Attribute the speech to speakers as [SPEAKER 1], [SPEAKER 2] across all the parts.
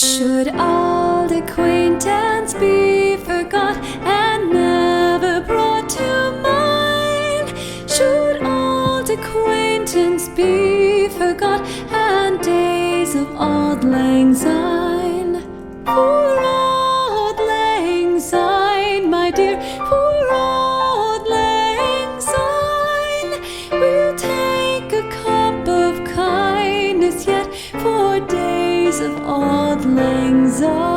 [SPEAKER 1] Should old acquaintance be forgot and never brought to mind? Should old acquaintance be forgot and days of auld lang syne? Poor auld lang syne, my dear, poor auld lang syne. We'll take a cup of kindness yet for days of auld lang syne.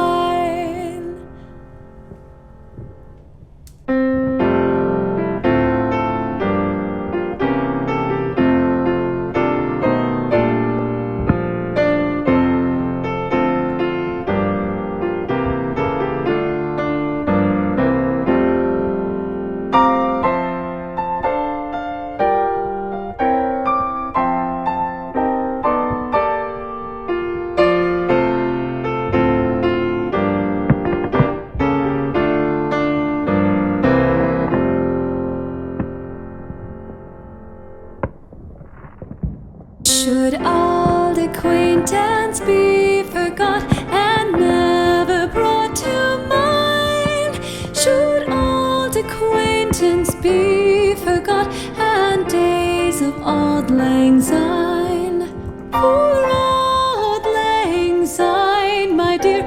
[SPEAKER 1] Should old acquaintance be forgot and never brought to mind? Should old acquaintance be forgot and days of auld lang syne? Poor auld lang syne, my dear,